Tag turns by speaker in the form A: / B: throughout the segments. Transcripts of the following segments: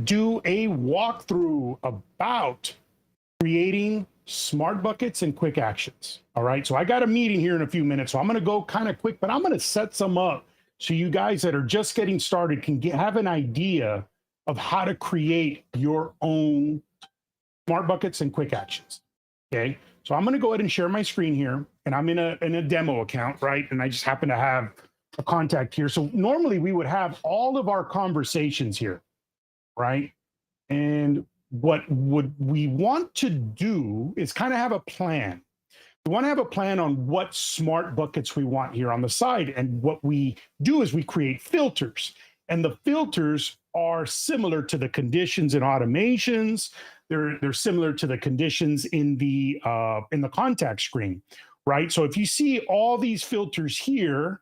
A: do a walkthrough about creating smart buckets and quick actions. All right. So I got a meeting here in a few minutes. So I'm going to go kind of quick, but I'm going to set some up so you guys that are just getting started can have an idea of how to create your own smart buckets and quick actions. Okay. So I'm going to go ahead and share my screen here, and I'm in a demo account, right? And I just happen to have a contact here. So normally we would have all of our conversations here, right? And what would we want to do is kind of have a plan. We want to have a plan on what smart buckets we want here on the side. And what we do is we create filters. And the filters are similar to the conditions and automations. They're similar to the conditions in the contact screen, right? So if you see all these filters here,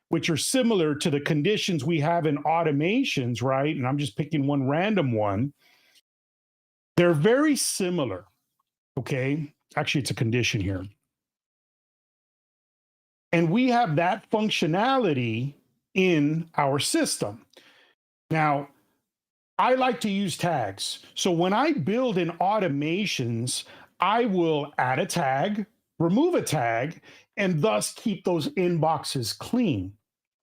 A: which are similar to the conditions we have in automations, right? And I'm just picking one random one. They're very similar, okay? Actually, it's a condition here. And we have that functionality in our system. Now, I like to use tags. So when I build in automations, I will add a tag, remove a tag, and thus keep those inboxes clean,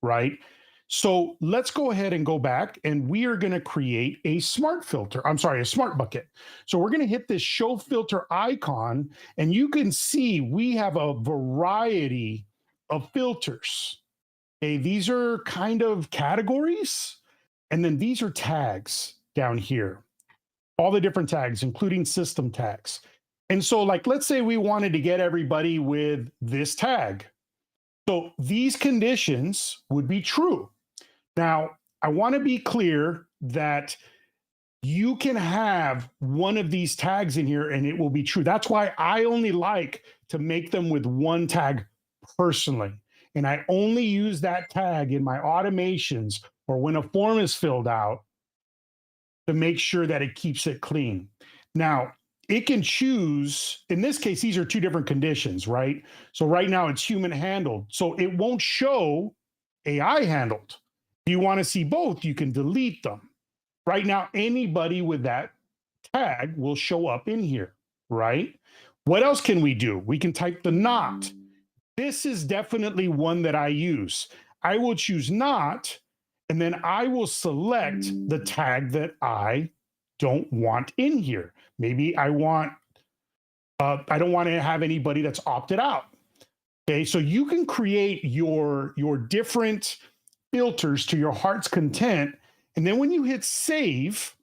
A: right? So let's go ahead and go back, and we are going to create a smart filter. I'm sorry, a smart bucket. So we're going to hit this show filter icon, and you can see we have a variety of filters. Okay, these are kind of categories, and then these are tags down here. All the different tags, including system tags. And so, like, let's say we wanted to get everybody with this tag. So these conditions would be true. Now, I want to be clear that you can have one of these tags in here and it will be true. That's why I only like to make them with one tag personally. And I only use that tag in my automations or when a form is filled out to make sure that it keeps it clean. Now, it can choose, in this case, these are two different conditions, right? So right now it's human handled. So it won't show AI handled. If you want to see both, you can delete them. Right now, anybody with that tag will show up in here, right? What else can we do? We can type the not. This is definitely one that I use. I will choose not, and then I will select the tag that I don't want in here. Maybe I don't want to have anybody that's opted out. Okay, so you can create your different filters to your heart's content, and then when you hit save,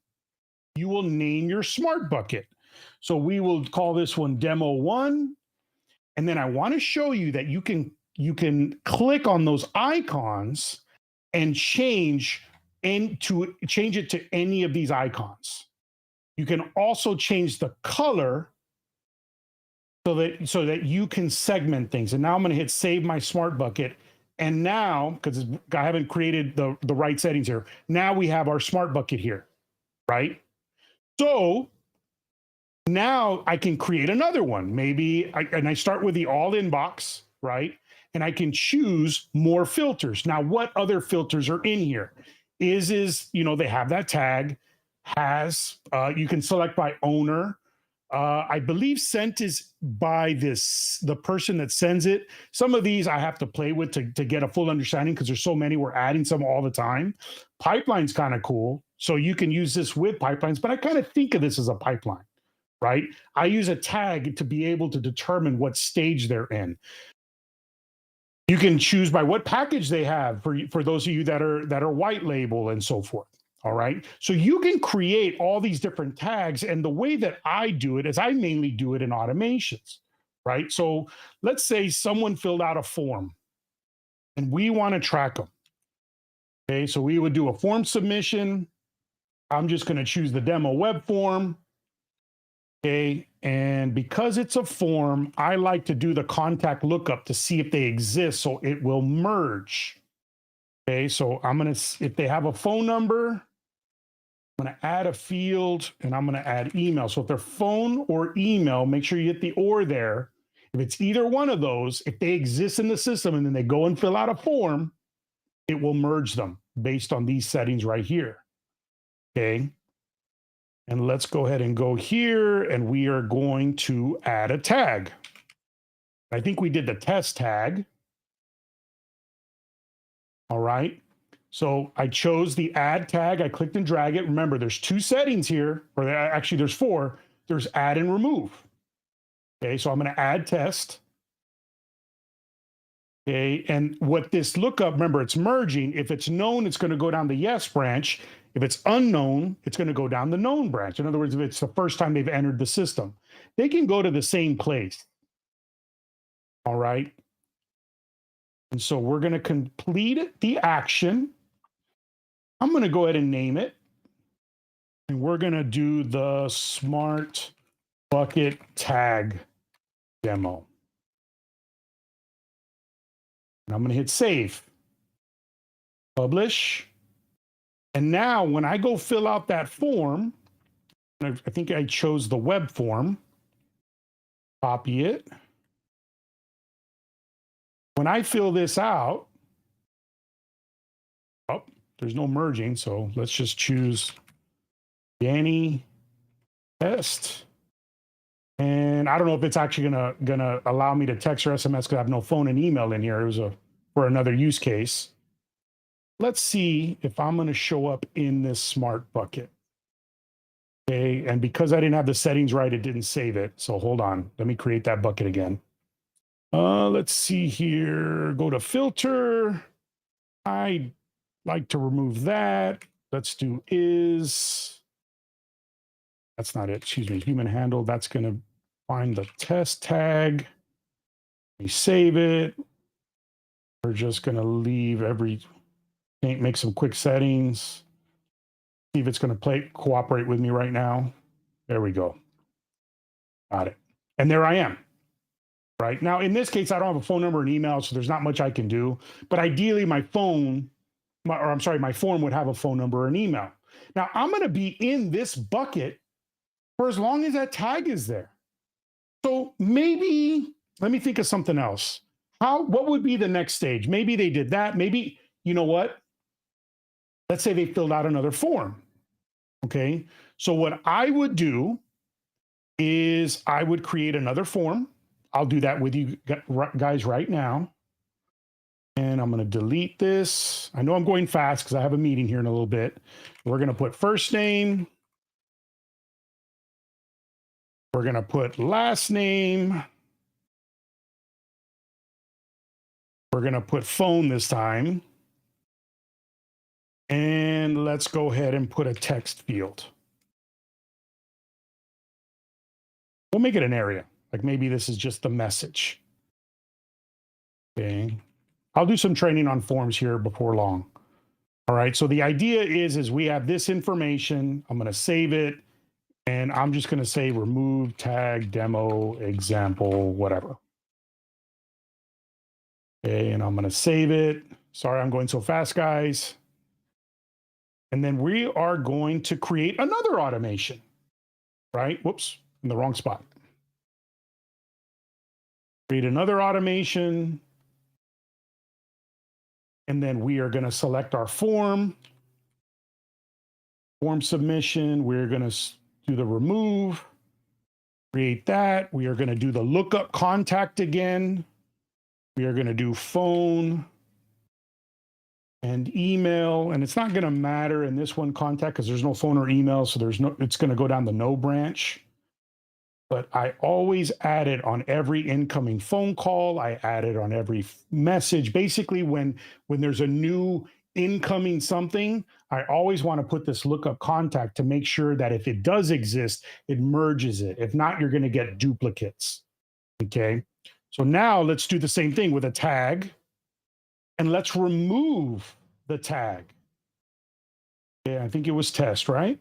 A: you will name your smart bucket. So we will call this one demo 1, and then I want to show you that you can click on those icons and change it to any of these icons. You can also change the color so that you can segment things. And now I'm going to hit save my smart bucket. And now, because I haven't created the right settings here, now we have our smart bucket here, right? So now I can create another one. Maybe I start with the all inbox, right? And I can choose more filters. Now, what other filters are in here? They have that tag, you can select by owner. I believe sent is by the person that sends it. Some of these I have to play with to get a full understanding because there's so many. We're adding some all the time. Pipeline's kind of cool. So you can use this with pipelines, but I kind of think of this as a pipeline, right? I use a tag to be able to determine what stage they're in. You can choose by what package they have for those of you that are white label and so forth. All right. So you can create all these different tags. And the way that I do it is I mainly do it in automations, right? So let's say someone filled out a form and we want to track them. Okay. So we would do a form submission. I'm just going to choose the demo web form. Okay. And because it's a form, I like to do the contact lookup to see if they exist. So it will merge. Okay. So if they have a phone number, I'm going to add a field and I'm going to add email. So if they're phone or email, make sure you hit the or there. If it's either one of those, if they exist in the system and then they go and fill out a form, it will merge them based on these settings right here. Okay. And let's go ahead and go here, and we are going to add a tag. I think we did the test tag. All right. So I chose the add tag. I clicked and drag it. Remember, there's two settings here, or actually there's four. There's add and remove. Okay, so I'm going to add test. Okay, and what this lookup, remember, it's merging. If it's known, it's going to go down the yes branch. If it's unknown, it's going to go down the known branch. In other words, if it's the first time they've entered the system, they can go to the same place. All right. And so we're going to complete the action. I'm going to go ahead and name it. And we're going to do the Smart Bucket Tag demo. And I'm going to hit save, publish. And now when I go fill out that form, I think I chose the web form, copy it. When I fill this out, oh, there's no merging. So let's just choose Danny Test. And I don't know if it's actually gonna allow me to text or SMS because I have no phone and email in here. It was for another use case. Let's see if I'm gonna show up in this smart bucket. Okay, and because I didn't have the settings right, it didn't save it. So hold on, let me create that bucket again. Let's see here, go to filter. I like to remove that. Let's do is, that's not it, excuse me, human handle. That's gonna find the test tag. We save it. We're just gonna leave make some quick settings. See if it's gonna cooperate with me right now. There we go. Got it. And there I am. Right now, in this case, I don't have a phone number and email, so there's not much I can do. But ideally, my form would have a phone number and email. Now, I'm going to be in this bucket for as long as that tag is there. So maybe, let me think of something else. What would be the next stage? Maybe they did that. Maybe, you know what? Let's say they filled out another form. Okay. So what I would do is I would create another form. I'll do that with you guys right now. And I'm going to delete this. I know I'm going fast because I have a meeting here in a little bit. We're going to put first name. We're going to put last name. We're going to put phone this time. And let's go ahead and put a text field. We'll make it an area. Like maybe this is just the message. Okay. I'll do some training on forms here before long. All right. So the idea is we have this information. I'm going to save it. And I'm just going to say remove tag demo example, whatever. Okay. And I'm going to save it. Sorry, I'm going so fast, guys. And then we are going to create another automation, right? Whoops, in the wrong spot. Create another automation. And then we are going to select our form submission. We're going to do the remove, create that. We are going to do the lookup contact again. We are going to do phone and email. And it's not going to matter in this one contact because there's no phone or email. So it's going to go down the no branch. But I always add it on every incoming phone call. I add it on every message. Basically, when there's a new incoming something, I always want to put this lookup contact to make sure that if it does exist, it merges it. If not, you're going to get duplicates. Okay. So now let's do the same thing with a tag. And let's remove the tag. Yeah, I think it was test, right?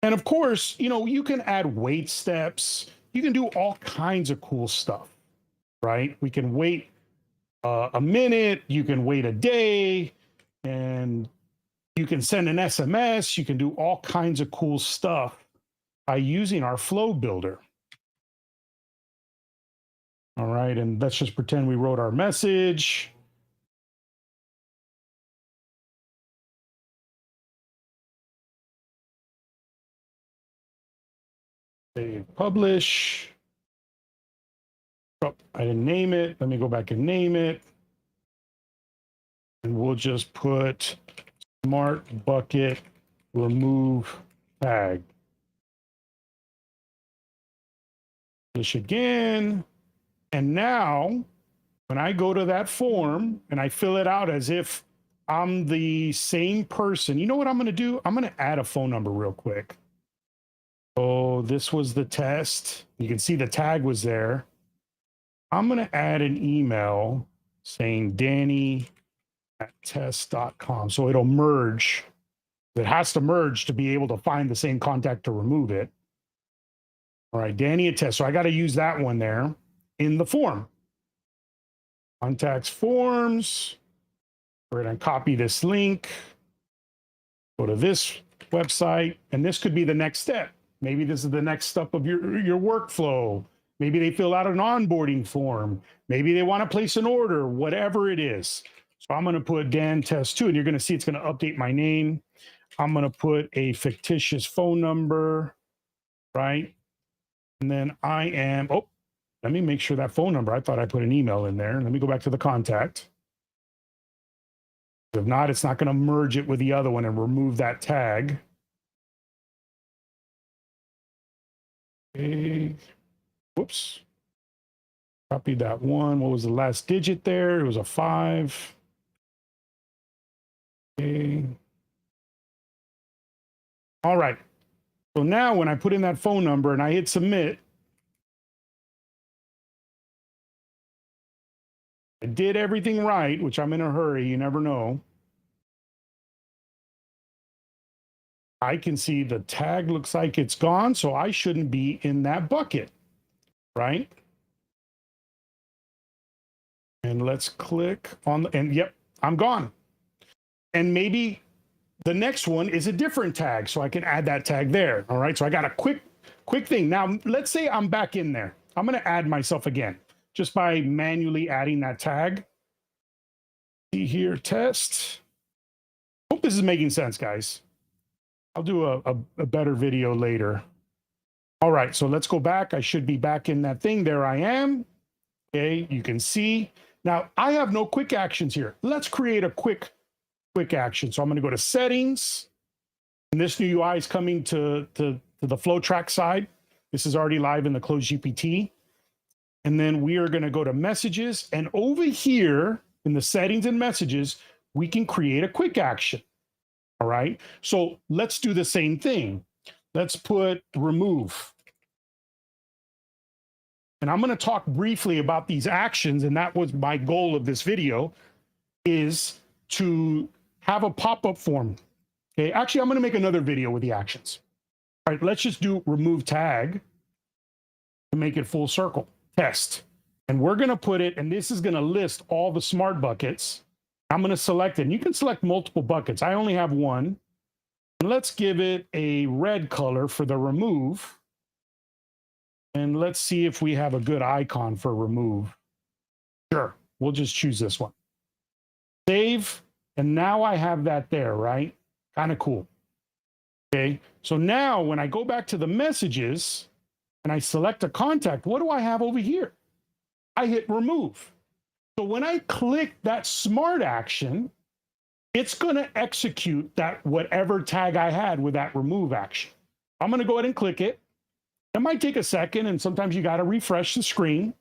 A: And of course, you can add wait steps. You can do all kinds of cool stuff, right? We can wait a minute, you can wait a day, and you can send an SMS. You can do all kinds of cool stuff by using our flow builder. All right, and let's just pretend we wrote our message. Say publish. Oh, I didn't name it. Let me go back and name it. And we'll just put smart bucket remove tag. Publish again. And now when I go to that form and I fill it out as if I'm the same person, you know what I'm going to do? I'm going to add a phone number real quick. Oh, this was the test. You can see the tag was there. I'm going to add an email saying Danny@test.com. So it'll merge. It has to merge to be able to find the same contact to remove it. All right, Danny@test. So I got to use that one there in the form. Contacts forms. We're going to copy this link, go to this website, and this could be the next step. Maybe this is the next step of your workflow. Maybe they fill out an onboarding form. Maybe they want to place an order, whatever it is. So I'm going to put Dan Test 2, and you're going to see it's going to update my name. I'm going to put a fictitious phone number, right? And then I am, oh, let me make sure that phone number, I thought I put an email in there. Let me go back to the contact. If not, it's not going to merge it with the other one and remove that tag. Okay. Whoops. Copied that one. What was the last digit there? It was a 5. Okay. All right. So now when I put in that phone number and I hit submit, I did everything right, which I'm in a hurry. You never know. I can see the tag looks like it's gone, so I shouldn't be in that bucket, right? And let's click on the, and yep, I'm gone. And maybe the next one is a different tag, so I can add that tag there. All right, so I got a quick thing. Now, let's say I'm back in there. I'm going to add myself again just by manually adding that tag. See here, test. Hope this is making sense, guys. I'll do a better video later. All right, so let's go back. I should be back in that thing. There I am. Okay, you can see. Now, I have no quick actions here. Let's create a quick action. So I'm going to go to settings. And this new UI is coming to the FlowTrack side. This is already live in the CloseGPT. And then we are going to go to messages. And over here in the settings and messages, we can create a quick action. All right. So let's do the same thing. Let's put remove. And I'm going to talk briefly about these actions. And that was my goal of this video, is to have a pop-up form. Okay. Actually, I'm going to make another video with the actions. All right. Let's just do remove tag to make it full circle. Test. And we're going to put it, and this is going to list all the smart buckets. I'm going to select it. And you can select multiple buckets. I only have one. And let's give it a red color for the remove. And let's see if we have a good icon for remove. Sure. We'll just choose this one. Save. And now I have that there, right? Kind of cool. Okay. So now when I go back to the messages and I select a contact, what do I have over here? I hit remove. So when I click that smart action, it's going to execute that whatever tag I had with that remove action. I'm going to go ahead and click it. It might take a second, and sometimes you got to refresh the screen.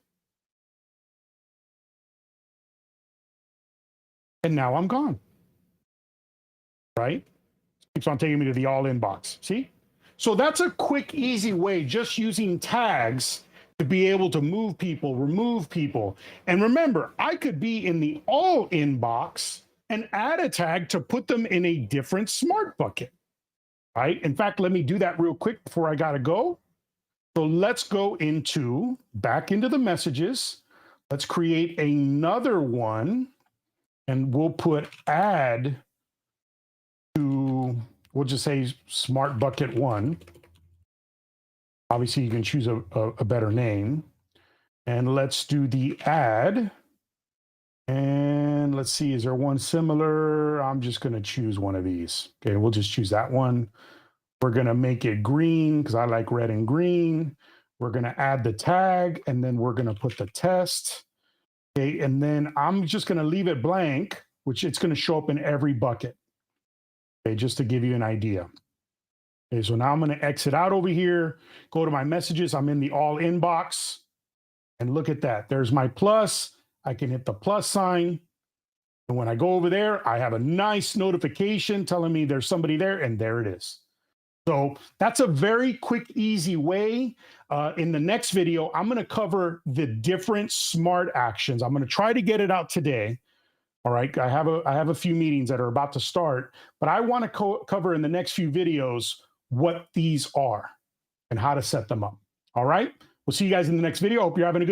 A: And now I'm gone. Right? Keeps on taking me to the all inbox. See? So that's a quick, easy way, just using tags to be able to move people, remove people. And remember, I could be in the all inbox and add a tag to put them in a different smart bucket, right? In fact, let me do that real quick before I got to go. So let's go back into the messages. Let's create another one, and we'll put add to, we'll just say smart bucket 1. Obviously, you can choose a better name. And let's do the add. And let's see, is there one similar? I'm just going to choose one of these. Okay, we'll just choose that one. We're going to make it green because I like red and green. We're going to add the tag, and then we're going to put the test. Okay, and then I'm just going to leave it blank, which it's going to show up in every bucket. Okay, just to give you an idea. Okay, so now I'm going to exit out over here, go to my messages. I'm in the all inbox, and look at that. There's my plus. I can hit the plus sign. And when I go over there, I have a nice notification telling me there's somebody there, and there it is. So that's a very quick, easy way. In the next video, I'm going to cover the different smart actions. I'm going to try to get it out today. All right, I have a few meetings that are about to start, but I want to cover in the next few videos what these are and how to set them up. All right, we'll see you guys in the next video. Hope you're having a good